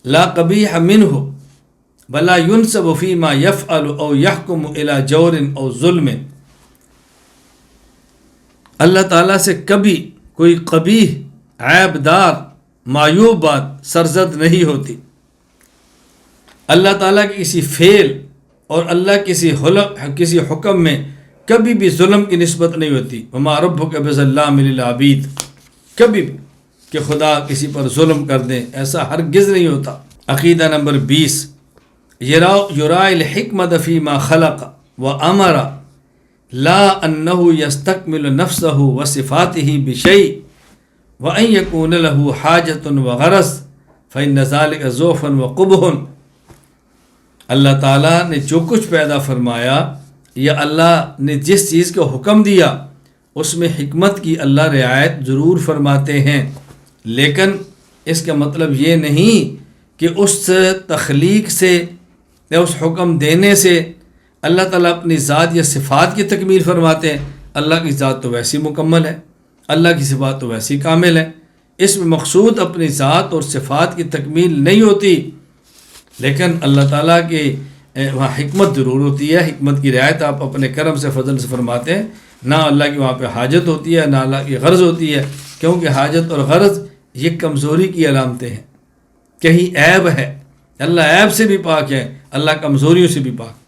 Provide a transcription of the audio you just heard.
لا قبیح منہ ولا ينسب فيما يفعل او يحكم الى جور او ظلم. اللہ تعالیٰ سے کبھی کوئی قبیح، عیب دار، معیوب بات سرزد نہیں ہوتی. اللہ تعالیٰ کے کسی فعل اور اللہ کسی حکم میں کبھی بھی ظلم کی نسبت نہیں ہوتی. وما ربک بظلام للعبید، کبھی بھی کہ خدا کسی پر ظلم کر دیں، ایسا ہرگز نہیں ہوتا. عقیدہ نمبر 20، یرائی الحکمت فیما خلق وامر لا انہ یستکمل نفسہ وصفاتہ بشیء وان یکون لہ حاجۃ وغرض فإن ذلک ضعف وقبح. اللہ تعالیٰ نے جو کچھ پیدا فرمایا یا اللہ نے جس چیز کو حکم دیا اس میں حکمت کی اللہ رعایت ضرور فرماتے ہیں، لیکن اس کا مطلب یہ نہیں کہ اس تخلیق سے یا اس حکم دینے سے اللہ تعالیٰ اپنی ذات یا صفات کی تکمیل فرماتے ہیں. اللہ کی ذات تو ویسی مکمل ہے، اللہ کی صفات تو ویسی کامل ہے، اس میں مقصود اپنی ذات اور صفات کی تکمیل نہیں ہوتی، لیکن اللہ تعالیٰ کی وہاں حکمت ضرور ہوتی ہے. حکمت کی رعایت آپ اپنے کرم سے فضل سے فرماتے ہیں. نہ اللہ کی وہاں پہ حاجت ہوتی ہے، نہ اللہ کی غرض ہوتی ہے، کیونکہ حاجت اور غرض یہ کمزوری کی علامتیں ہیں. کہیں عیب ہے، اللہ عیب سے بھی پاک ہے، اللہ کمزوریوں سے بھی پاک.